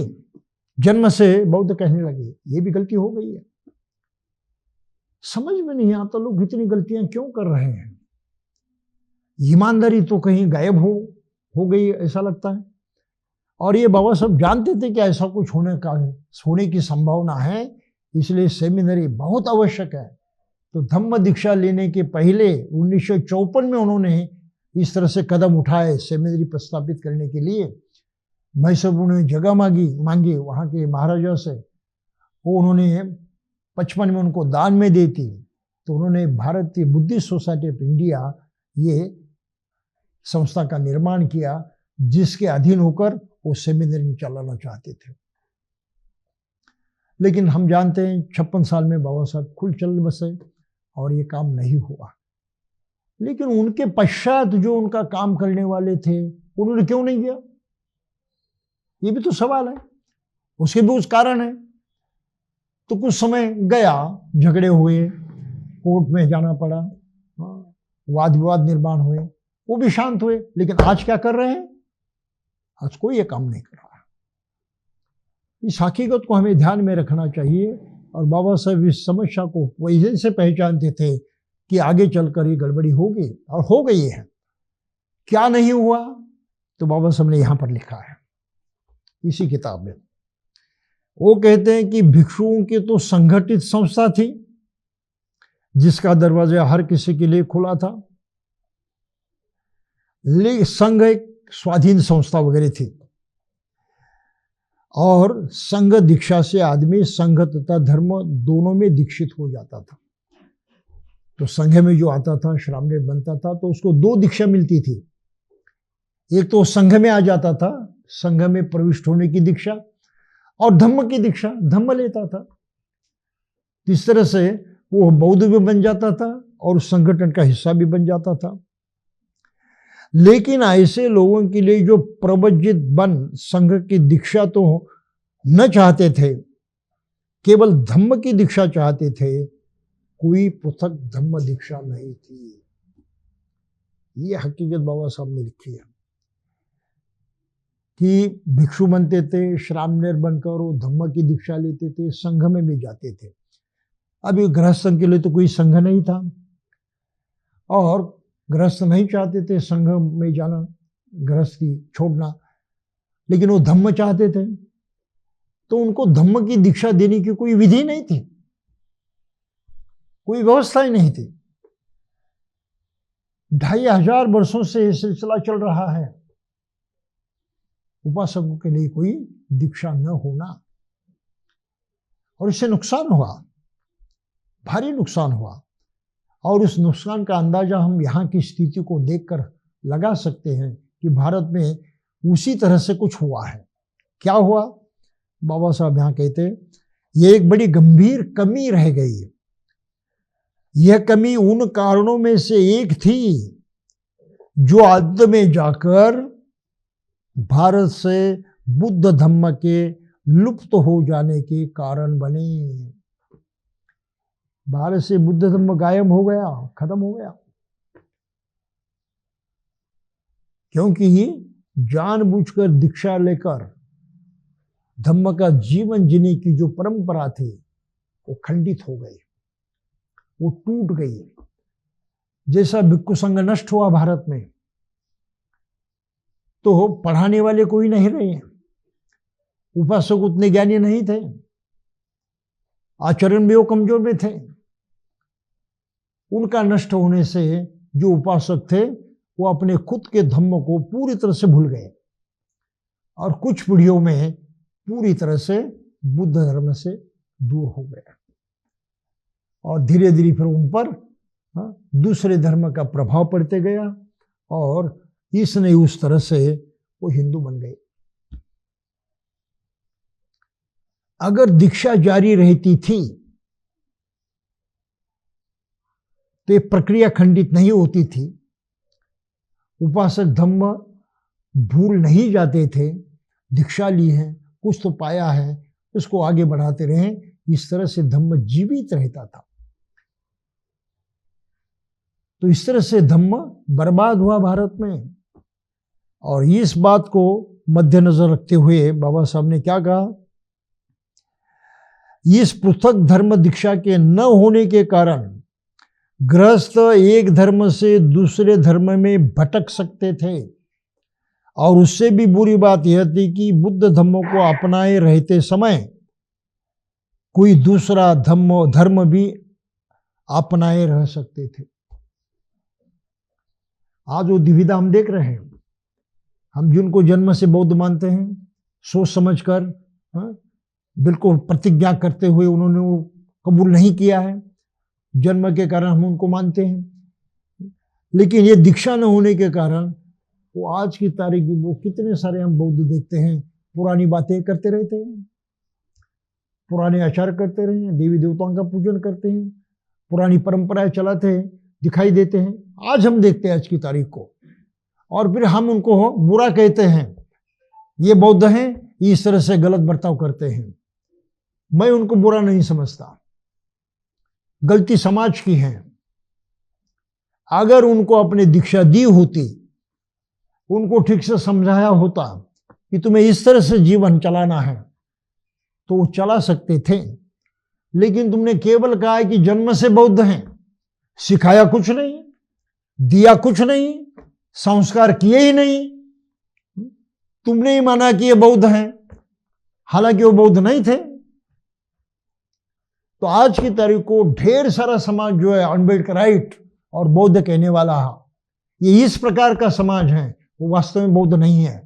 जन्म से बौद्ध कहने लगे। ये भी गलती हो गई है। समझ में नहीं आता लोग इतनी गलतियां क्यों कर रहे हैं। ईमानदारी तो कहीं गायब हो गई ऐसा लगता है। और ये बाबा साहब जानते थे कि ऐसा कुछ होने की संभावना है, इसलिए सेमिनरी बहुत आवश्यक है। तो धम्म दीक्षा लेने के पहले 1954 में उन्होंने इस तरह से कदम उठाए सेमिनरी प्रस्तापित करने के लिए। मैसूर उन्होंने जगह मांगी वहाँ के महाराजा से, वो उन्होंने 55 में उनको दान में दी थी। तो उन्होंने भारतीय बुद्धिस्ट सोसाइटी ऑफ इंडिया ये संस्था का निर्माण किया, जिसके अधीन होकर वो सेमिनरी चलाना चाहते थे। लेकिन हम जानते हैं 56 साल में बाबा साहब खुल चल बसे और ये काम नहीं हुआ। लेकिन उनके पश्चात जो उनका काम करने वाले थे उन्होंने क्यों नहीं किया, ये भी तो सवाल है। उसके भी कुछ कारण है। तो कुछ समय गया, झगड़े हुए, कोर्ट में जाना पड़ा, वाद विवाद निर्माण हुए, वो भी शांत हुए। लेकिन आज क्या कर रहे हैं? आज कोई ये काम नहीं कर रहा। इस हकीकत को हमें ध्यान में रखना चाहिए। और बाबा साहब इस समस्या को वैसे से पहचानते थे कि आगे चलकर ये गड़बड़ी होगी, और हो गई है। क्या नहीं हुआ, तो बाबा साहब ने यहां पर लिखा है इसी किताब में। वो कहते हैं कि भिक्षुओं की तो संगठित संस्था थी, जिसका दरवाजा हर किसी के लिए खुला था। संघ एक स्वाधीन संस्था वगैरह थी, और संघ दीक्षा से आदमी संघ तथा धर्म दोनों में दीक्षित हो जाता था। तो संघ में जो आता था, श्रामणेर बनता था, तो उसको 2 दीक्षा मिलती थी। एक तो संघ में आ जाता था, संघ में प्रविष्ट होने की दीक्षा, और धम्म की दीक्षा, धम्म लेता था। इस तरह से वो बौद्ध भी बन जाता था और संगठन का हिस्सा भी बन जाता था। लेकिन ऐसे लोगों के लिए जो प्रवज्जित बन संघ की दीक्षा तो न चाहते थे, केवल धम्म की दीक्षा चाहते थे, कोई पृथक धम्म दीक्षा नहीं थी। ये हकीकत बाबा साहब ने लिखी है कि भिक्षु बनते थे, श्रामणेर बनकर वो धम्म की दीक्षा लेते थे, संघ में भी जाते थे। अभी गृहस्थ के लिए तो कोई संघ नहीं था, और गृहस्थ नहीं चाहते थे संघ में जाना, गृहस्थी छोड़ना, लेकिन वो धम्म चाहते थे। तो उनको धम्म की दीक्षा देने की कोई विधि नहीं थी, कोई व्यवस्था ही नहीं थी। 2500 वर्षों से यह सिलसिला चल रहा है, उपासकों के लिए कोई दीक्षा न होना। और इससे नुकसान हुआ, भारी नुकसान हुआ। और उस नुकसान का अंदाजा हम यहाँ की स्थिति को देखकर लगा सकते हैं कि भारत में उसी तरह से कुछ हुआ है। क्या हुआ? बाबा साहब यहाँ कहते हैं, यह एक बड़ी गंभीर कमी रह गई है। यह कमी उन कारणों में से एक थी जो अंत में जाकर भारत से बुद्ध धम्म के लुप्त हो जाने के कारण बने। भारत से बुद्ध धम्म गायब हो गया, खत्म हो गया, क्योंकि जानबूझकर दीक्षा लेकर धम्म का जीवन जीने की जो परंपरा थी वो खंडित हो गई, वो टूट गई। जैसा भिक्षु संघ नष्ट हुआ भारत में, तो पढ़ाने वाले कोई नहीं रहे, उपासक उतने ज्ञानी नहीं थे, आचरण में वो कमजोर में थे। उनका नष्ट होने से जो उपासक थे वो अपने खुद के धम्म को पूरी तरह से भूल गए और कुछ पीढ़ियों में पूरी तरह से बुद्ध धर्म से दूर हो गए और धीरे धीरे फिर उन पर दूसरे धर्म का प्रभाव पड़ते गया और इसने उस तरह से वो हिंदू बन गए। अगर दीक्षा जारी रहती थी तो ये प्रक्रिया खंडित नहीं होती थी, उपासक धम्म भूल नहीं जाते थे, दीक्षा ली है, कुछ तो पाया है, उसको आगे बढ़ाते रहे, इस तरह से धम्म जीवित रहता था। तो इस तरह से धम्म बर्बाद हुआ भारत में। और इस बात को मद्देनजर रखते हुए बाबा साहब ने क्या कहा, इस पृथक धर्म दीक्षा के न होने के कारण गृहस्थ एक धर्म से दूसरे धर्म में भटक सकते थे और उससे भी बुरी बात यह थी कि बुद्ध धर्म को अपनाए रहते समय कोई दूसरा धर्म भी अपनाए रह सकते थे। आज वो दुविधा हम देख रहे हैं। हम जिनको जन्म से बौद्ध मानते हैं, सोच समझकर बिल्कुल प्रतिज्ञा करते हुए उन्होंने वो कबूल नहीं किया है, जन्म के कारण हम उनको मानते हैं। लेकिन ये दीक्षा न होने के कारण वो आज की तारीख में वो कितने सारे हम बौद्ध देखते हैं, पुरानी बातें करते रहते हैं, पुराने आचार करते रहे हैं, देवी देवताओं का पूजन करते हैं, पुरानी परंपराएं चलाते हैं, दिखाई देते हैं। आज हम देखते हैं आज की तारीख को और फिर हम उनको बुरा कहते हैं, ये बौद्ध हैं, इस तरह से गलत बर्ताव करते हैं। मैं उनको बुरा नहीं समझता, गलती समाज की है। अगर उनको अपनी दीक्षा दी होती, उनको ठीक से समझाया होता कि तुम्हें इस तरह से जीवन चलाना है, तो वो चला सकते थे। लेकिन तुमने केवल कहा है कि जन्म से बौद्ध हैं, सिखाया कुछ नहीं, दिया कुछ नहीं, संस्कार किए ही नहीं, तुमने ही माना कि ये बौद्ध हैं, हालांकि वो बौद्ध नहीं थे। तो आज की तारीख को ढेर सारा समाज जो है अम्बेडकराइट और बौद्ध कहने वाला है, ये इस प्रकार का समाज है, वो वास्तव में बौद्ध नहीं है।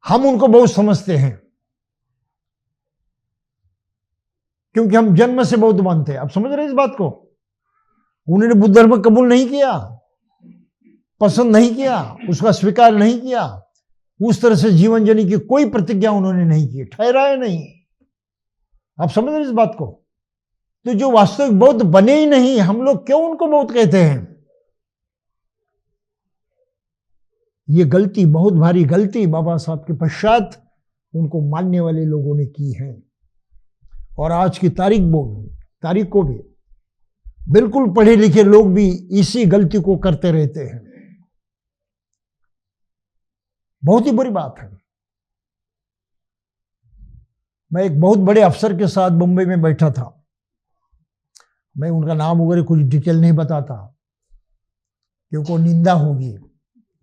हम उनको बहुत समझते हैं क्योंकि हम जन्म से बौद्ध मानते हैं। आप समझ रहे हैं इस बात को? उन्होंने बुद्ध धर्म कबूल नहीं किया, पसंद नहीं किया, उसका स्वीकार नहीं किया, उस तरह से जीवन जीने की कोई प्रतिज्ञा उन्होंने नहीं की, ठहराया नहीं। आप समझ रहे हैं इस बात को? तो जो वास्तविक बौद्ध बने ही नहीं, हम लोग क्यों उनको बौद्ध कहते हैं? ये गलती, बहुत भारी गलती बाबा साहब के पश्चात उनको मानने वाले लोगों ने की है। और आज की तारीख को भी बिल्कुल पढ़े लिखे लोग भी इसी गलती को करते रहते हैं। बहुत ही बुरी बात है। मैं एक बहुत बड़े अफसर के साथ मुंबई में बैठा था। मैं उनका नाम वगैरह कुछ डिटेल नहीं बताता क्योंकि वो निंदा होगी,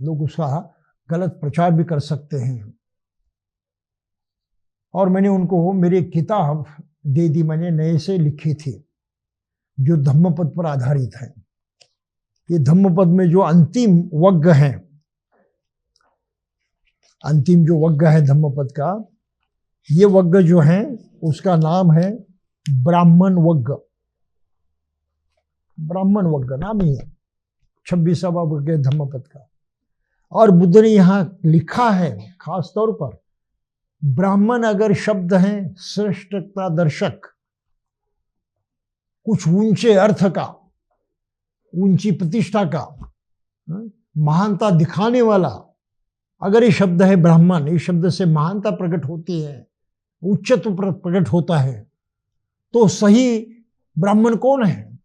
लोग उसका गलत प्रचार भी कर सकते हैं। और मैंने उनको मेरी एक किताब दे दी, मैंने नए से लिखी थी जो धम्मपद पर आधारित है। ये धम्मपद में जो अंतिम वग्ग है, अंतिम जो वग्ग है धम्मपद का, ये वग्ग जो है उसका नाम है ब्राह्मण वग्ग। ब्राह्मण वग्ग नाम ही है 26वां वग्ग है धम्मपद का। और बुद्ध ने यहां लिखा है खास तौर पर, ब्राह्मण अगर शब्द है श्रेष्ठता दर्शक, कुछ ऊंचे अर्थ का, ऊंची प्रतिष्ठा का, महानता दिखाने वाला अगर ये शब्द है ब्राह्मण, इस शब्द से महानता प्रकट होती है, उच्चत्व प्रकट होता है, तो सही ब्राह्मण कौन है,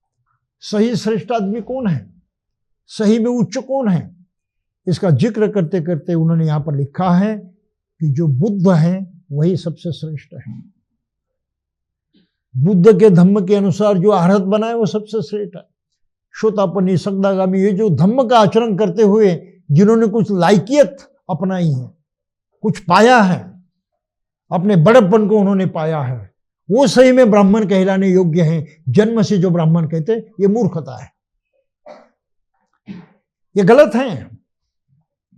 सही श्रेष्ठ आदमी कौन है, सही में उच्च कौन है, इसका जिक्र करते करते उन्होंने यहां पर लिखा है कि जो बुद्ध हैं वही सबसे श्रेष्ठ है। बुद्ध के धम्म के अनुसार जो अरहत बना है वो सबसे श्रेष्ठ है। शोतापन्नी, सगदागामी, ये जो धम्म का आचरण करते हुए जिन्होंने कुछ लायकियत अपनाई है, कुछ पाया है, अपने बड़प्पन को उन्होंने पाया है, वो सही में ब्राह्मण कहलाने योग्य हैं। जन्म से जो ब्राह्मण कहते हैं ये मूर्खता है, ये गलत है।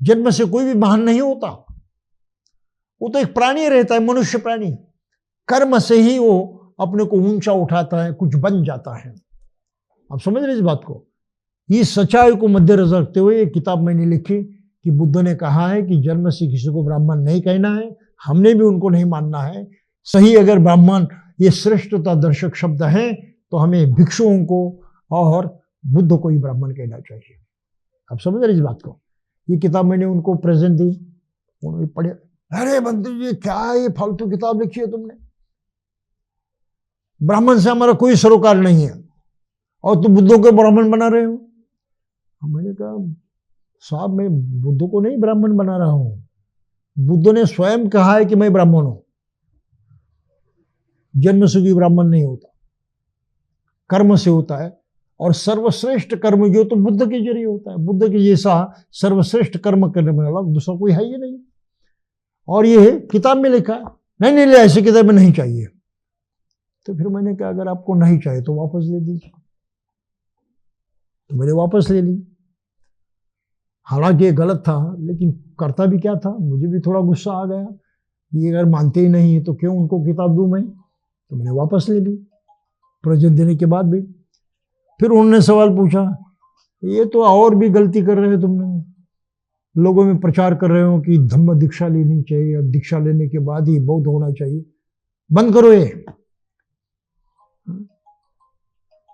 जन्म से कोई भी महान नहीं होता, वो तो एक प्राणी रहता है, मनुष्य प्राणी। कर्म से ही वो अपने को ऊंचा उठाता है, कुछ बन जाता है। आप समझ रहे इस बात को? इस सच्चाई को मद्देनजर रखते हुए एक किताब मैंने लिखी कि बुद्ध ने कहा है कि जन्म से किसी को ब्राह्मण नहीं कहना है, हमने भी उनको नहीं मानना है। सही अगर ब्राह्मण ये श्रेष्ठता दर्शक शब्द है तो हमें भिक्षुओं को और बुद्ध को ही ब्राह्मण कहना चाहिए। आप समझ रहे इस बात को? ये किताब मैंने उनको प्रेजेंट दी, उन्होंने पढ़े, अरे मंत्री जी क्या ये फालतू किताब लिखी है तुमने, ब्राह्मण से हमारा कोई सरोकार नहीं है और तुम बुद्धों को ब्राह्मण बना रहे हो। मैंने कहा साहब मैं बुद्ध को नहीं ब्राह्मण बना रहा हूं, बुद्ध ने स्वयं कहा है कि मैं ब्राह्मण हूं। जन्म से कोई ब्राह्मण नहीं होता, कर्म से होता है, और सर्वश्रेष्ठ कर्म जो तो बुद्ध के जरिए होता है। बुद्ध के जैसा सर्वश्रेष्ठ कर्म करने वाला दूसरा कोई है ही नहीं। और ये किताब में लिखा है, नहीं ऐसी किताब में नहीं चाहिए। तो फिर मैंने कहा अगर आपको नहीं चाहिए तो वापस ले दीजिए। तो मैंने वापस ले ली। हालांकि ये गलत था, लेकिन करता भी क्या था, मुझे भी थोड़ा गुस्सा आ गया। ये अगर मानते ही नहीं है तो क्यों उनको किताब दूं मैं? तो मैंने वापस ले ली। प्रेजेंट देने के बाद भी फिर उन्होंने सवाल पूछा, ये तो और भी गलती कर रहे हो तुमने, लोगों में प्रचार कर रहे हो कि धम्म दीक्षा लेनी चाहिए और दीक्षा लेने के बाद ही बौद्ध होना चाहिए, बंद करो ये।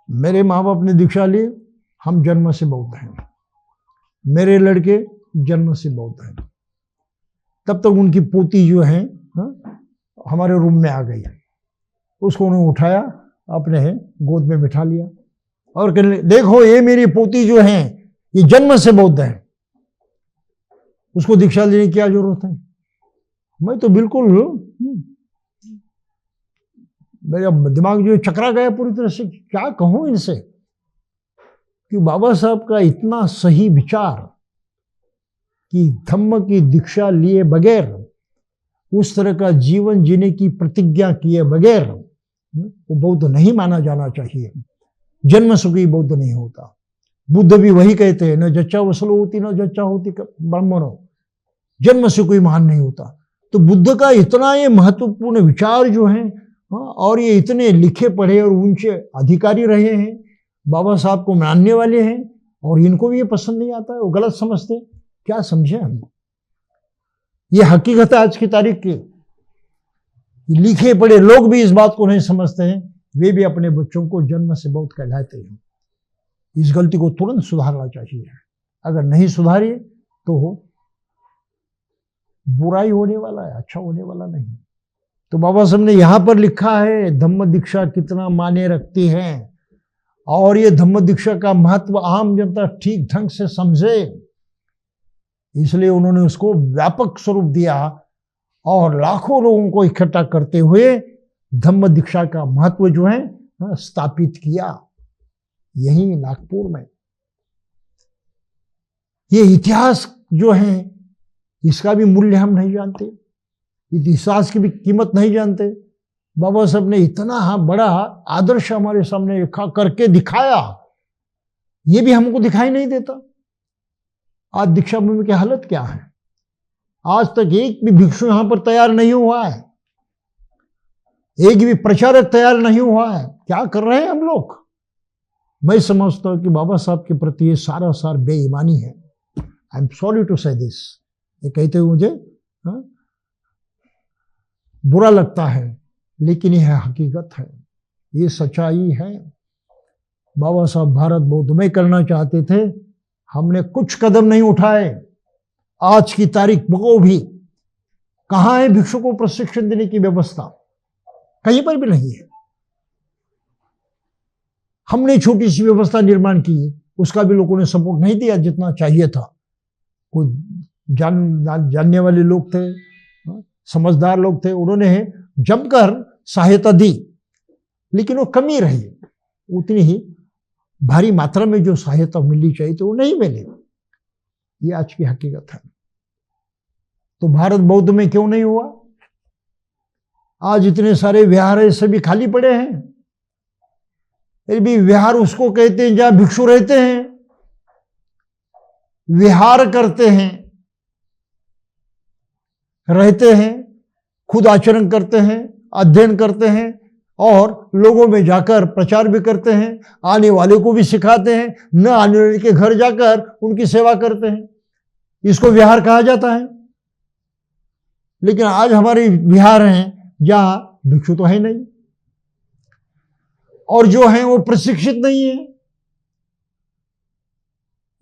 मेरे माँ बाप ने दीक्षा ली, हम जन्म से बौद्ध हैं, मेरे लड़के जन्म से बौद्ध हैं। तब तक उनकी पोती जो है हमारे रूम में आ गई, उसको उन्होंने उठाया, अपने गोद में बिठा लिया और कहने देखो ये मेरी पोती जो है ये जन्म से बौद्ध है, उसको दीक्षा लेने की क्या जरूरत है? मैं तो बिल्कुल, मेरा दिमाग जो चकरा गया पूरी तरह से, क्या कहूं इनसे कि बाबा साहब का इतना सही विचार कि धम्म की दीक्षा लिए बगैर, उस तरह का जीवन जीने की प्रतिज्ञा किए बगैर वो बौद्ध नहीं माना जाना चाहिए। जन्म से कोई बौद्ध नहीं होता। बुद्ध भी वही कहते हैं, न जच्चा वसलो होती न जच्चा होती ब्राह्मणों, जन्म से कोई महान नहीं होता। तो बुद्ध का इतना ये महत्वपूर्ण विचार जो है, और ये इतने लिखे पढ़े और ऊंचे अधिकारी रहे हैं, बाबा साहब को मानने वाले हैं, और इनको भी ये पसंद नहीं आता है, वो गलत समझते। क्या समझे हम? ये हकीकत है आज की तारीख की। लिखे पढ़े लोग भी इस बात को नहीं समझते हैं, वे भी अपने बच्चों को जन्म से बौद्ध कहलाते हैं। इस गलती को तुरंत सुधारना चाहिए। अगर नहीं सुधारिए तो बुराई होने वाला है, अच्छा होने वाला नहीं। तो बाबा साहब ने यहां पर लिखा है धम्म दीक्षा कितना मायने रखती है, और ये धम्म दीक्षा का महत्व आम जनता ठीक ढंग से समझे, इसलिए उन्होंने उसको व्यापक स्वरूप दिया और लाखों लोगों को इकट्ठा करते हुए धम्म दीक्षा का महत्व जो है स्थापित किया, यही नागपुर में। ये इतिहास जो है इसका भी मूल्य हम नहीं जानते, इतिहास की भी कीमत नहीं जानते। बाबा साहब ने इतना बड़ा आदर्श हमारे सामने करके दिखाया, ये भी हमको दिखाई नहीं देता। आज दीक्षा भूमि की हालत क्या है? आज तक एक भी भिक्षु यहां पर तैयार नहीं हुआ है, एक भी प्रचारक तैयार नहीं हुआ है। क्या कर रहे हैं हम लोग? मैं समझता हूं कि बाबा साहब के प्रति ये सारा सार बेईमानी है। आई एम सॉरी टू से दिस, ये कहते हुए मुझे बुरा लगता है, लेकिन यह हकीकत है, ये सच्चाई है। बाबा साहब भारत बौद्धमय करना चाहते थे, हमने कुछ कदम नहीं उठाए। आज की तारीख को भी कहां है भिक्षु को प्रशिक्षण देने की व्यवस्था? कहीं पर भी नहीं है। हमने छोटी सी व्यवस्था निर्माण की, उसका भी लोगों ने सपोर्ट नहीं दिया जितना चाहिए था। कोई जानने वाले लोग थे, समझदार लोग थे, उन्होंने जमकर सहायता दी, लेकिन वो कमी रही, उतनी ही भारी मात्रा में जो सहायता मिलनी चाहिए तो वो नहीं मिली। ये आज की हकीकत है। तो भारत बौद्ध में क्यों नहीं हुआ? आज इतने सारे विहार है, सभी खाली पड़े हैं। फिर भी विहार उसको कहते हैं जहां भिक्षु रहते हैं, विहार करते हैं, रहते हैं, खुद आचरण करते हैं, अध्ययन करते हैं और लोगों में जाकर प्रचार भी करते हैं, आने वाले को भी सिखाते हैं, न आने वाले के घर जाकर उनकी सेवा करते हैं। इसको विहार कहा जाता है। लेकिन आज हमारे विहार हैं जहां भिक्षु तो है नहीं और जो है वो प्रशिक्षित नहीं है।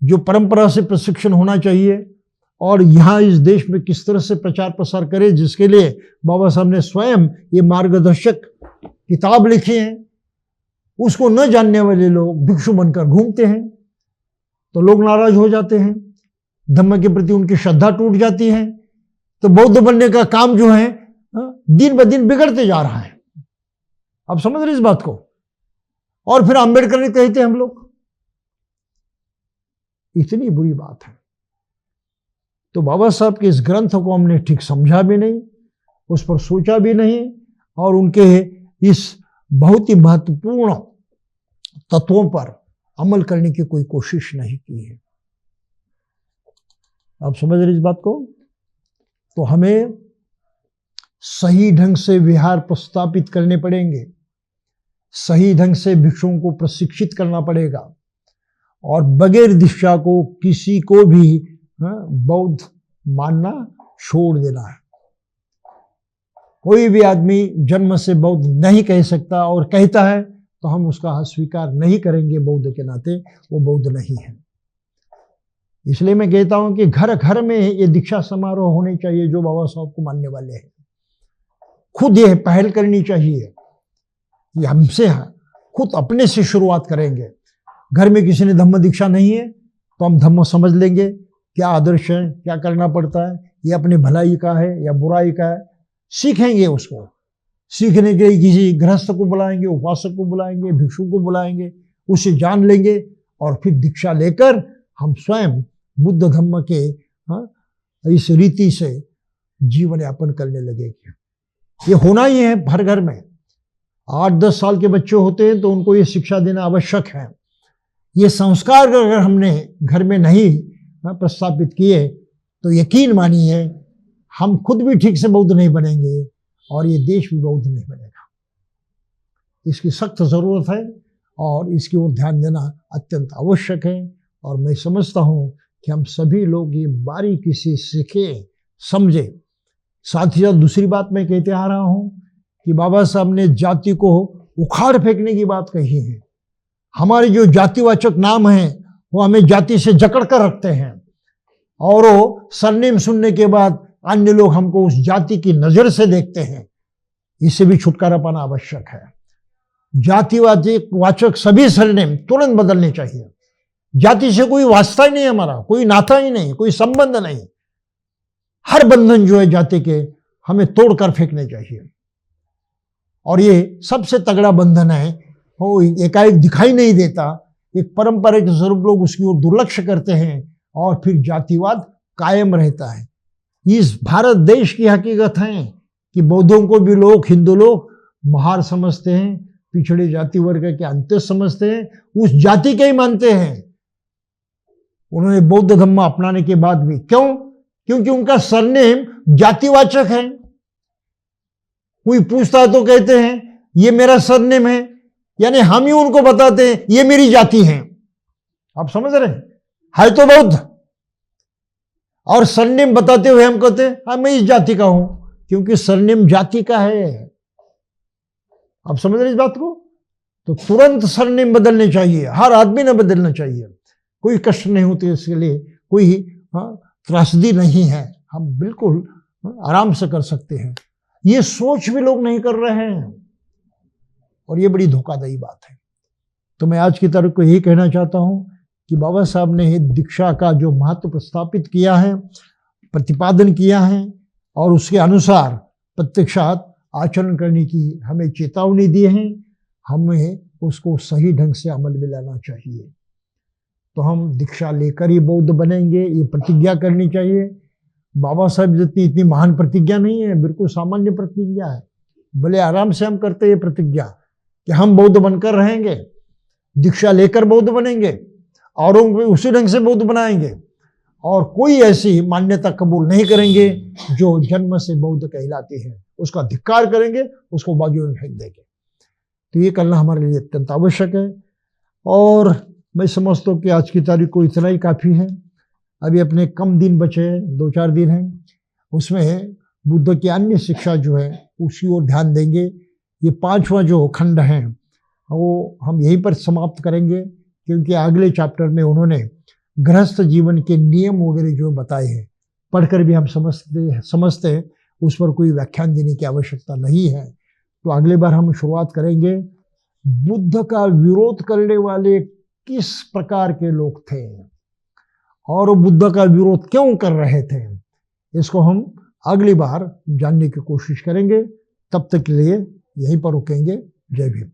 जो परंपरा से प्रशिक्षण होना चाहिए और यहां इस देश में किस तरह से प्रचार प्रसार करे, जिसके लिए बाबा साहब ने स्वयं ये मार्गदर्शक किताब लिखी है, उसको न जानने वाले लोग भिक्षु बनकर घूमते हैं तो लोग नाराज हो जाते हैं, धम्म के प्रति उनकी श्रद्धा टूट जाती है। तो बौद्ध बनने का काम जो है दिन ब दिन बिगड़ते जा रहा है। आप समझ रहे इस बात को? और फिर अंबेडकर ने कहते हैं हम लोग, इतनी बुरी बात है। तो बाबा साहब के इस ग्रंथ को हमने ठीक समझा भी नहीं, उस पर सोचा भी नहीं और उनके इस बहुत ही महत्वपूर्ण तत्वों पर अमल करने की कोई कोशिश नहीं की है। आप समझ रहे इस बात को? तो हमें सही ढंग से विहार प्रस्थापित करने पड़ेंगे, सही ढंग से भिक्षुओं को प्रशिक्षित करना पड़ेगा और बगैर दीक्षा को किसी को भी बौद्ध मानना छोड़ देना है। कोई भी आदमी जन्म से बौद्ध नहीं कह सकता और कहता है तो हम उसका स्वीकार नहीं करेंगे बौद्ध के नाते, वो बौद्ध नहीं है। इसलिए मैं कहता हूं कि घर घर में ये दीक्षा समारोह होने चाहिए जो बाबा साहब को मानने वाले हैं। खुद ये पहल करनी चाहिए कि हमसे खुद अपने से शुरुआत करेंगे। घर में किसी ने धम्म दीक्षा नहीं है तो हम धम्म समझ लेंगे, क्या आदर्श है, क्या करना पड़ता है, ये अपनी भलाई का है या बुराई का है, सीखेंगे। उसको सीखने के लिए किसी गृहस्थ को बुलाएंगे, उपासक को बुलाएंगे, भिक्षु को बुलाएंगे, उसे जान लेंगे और फिर दीक्षा लेकर हम स्वयं बुद्ध धम्म के इस रीति से जीवन यापन करने लगेंगे। ये होना ही है हर घर में। 8-10 साल के बच्चे होते हैं तो उनको ये शिक्षा देना आवश्यक है। ये संस्कार अगर हमने घर में नहीं प्रस्थापित किए तो यकीन मानिए हम खुद भी ठीक से बौद्ध नहीं बनेंगे और ये देश भी बौद्ध नहीं बनेगा। इसकी सख्त जरूरत है और इसकी ओर ध्यान देना अत्यंत आवश्यक है। और मैं समझता हूँ कि हम सभी लोग ये बारीकी से सीखे समझे। साथ ही साथ दूसरी बात मैं कहते आ रहा हूँ कि बाबा साहब ने जाति को उखाड़ फेंकने की बात कही है। हमारे जो जातिवाचक नाम हैं वो हमें जाति से जकड़ कर रखते हैं और वो सरनेम सुनने के बाद अन्य लोग हमको उस जाति की नजर से देखते हैं। इससे भी छुटकारा पाना आवश्यक है। जातिवाचक सभी सरनेम तुरंत बदलने चाहिए। जाति से कोई वास्ता ही नहीं है हमारा, कोई नाता ही नहीं, कोई संबंध नहीं। हर बंधन जो है जाति के हमें तोड़कर फेंकने चाहिए। और ये सबसे तगड़ा बंधन है, वो एकाएक दिखाई नहीं देता। एक परंपरा के स्वरूप लोग उसकी ओर दुर्लक्ष्य करते हैं और फिर जातिवाद कायम रहता है। इस भारत देश की हकीकत है कि बौद्धों को भी लोग, हिंदू लोग महार समझते हैं, पिछड़े जाति वर्ग के अंत्य समझते हैं, उस जाति के ही मानते हैं। उन्होंने बौद्ध धम्म अपनाने के बाद भी क्यों? क्योंकि उनका सरनेम जातिवाचक है। कोई पूछता है तो कहते हैं ये मेरा सरनेम है, यानी हम ही उनको बताते हैं ये मेरी जाति है। आप समझ रहे हैं तो बौद्ध, और सरनेम बताते हुए हम कहते हैं हाँ मैं इस जाति का हूं, क्योंकि सरनेम जाति का है। आप समझ रहे इस बात को? तो तुरंत सरनेम बदलने चाहिए, हर आदमी ने बदलना चाहिए। कोई कष्ट नहीं होते, इसके लिए कोई त्रासदी नहीं है, हम बिल्कुल आराम से कर सकते हैं। ये सोच भी लोग नहीं कर रहे हैं और ये बड़ी धोखादायी बात है। तो मैं आज की तरफ को यही कहना चाहता हूं कि बाबा साहब ने दीक्षा का जो महत्व प्रस्थापित किया है, प्रतिपादन किया है और उसके अनुसार प्रत्यक्षात आचरण करने की हमें चेतावनी दी है। हमें उसको सही ढंग से अमल में लाना चाहिए। तो हम दीक्षा लेकर ही बौद्ध बनेंगे, ये प्रतिज्ञा करनी चाहिए। बाबा साहब जितनी इतनी महान प्रतिज्ञा नहीं है, बिल्कुल सामान्य प्रतिज्ञा है। भले आराम से हम करते ये प्रतिज्ञा कि हम बौद्ध बनकर रहेंगे, दीक्षा लेकर बौद्ध बनेंगे, औरों को उसी ढंग से बौद्ध बनाएंगे, और कोई ऐसी मान्यता कबूल नहीं करेंगे जो जन्म से बौद्ध कहलाती है, उसका धिक्कार करेंगे, उसको बाजू में फेंक देंगे। तो ये करना हमारे लिए अत्यंत आवश्यक है। और मैं समझता हूँ कि आज की तारीख को इतना ही काफ़ी है। अभी अपने कम दिन बचे हैं, 2-4 दिन हैं, उसमें बुद्ध की अन्य शिक्षा जो है उसी ओर ध्यान देंगे। ये 5वां जो खंड है वो हम यहीं पर समाप्त करेंगे, क्योंकि अगले चैप्टर में उन्होंने गृहस्थ जीवन के नियम वगैरह जो बताए हैं, पढ़कर भी हम समझते हैं, उस पर कोई व्याख्यान देने की आवश्यकता नहीं है। तो अगले बार हम शुरुआत करेंगे बुद्ध का विरोध करने वाले किस प्रकार के लोग थे और बुद्ध का विरोध क्यों कर रहे थे, इसको हम अगली बार जानने की कोशिश करेंगे। तब तक के लिए यहीं पर रुकेंगे। जय भीम।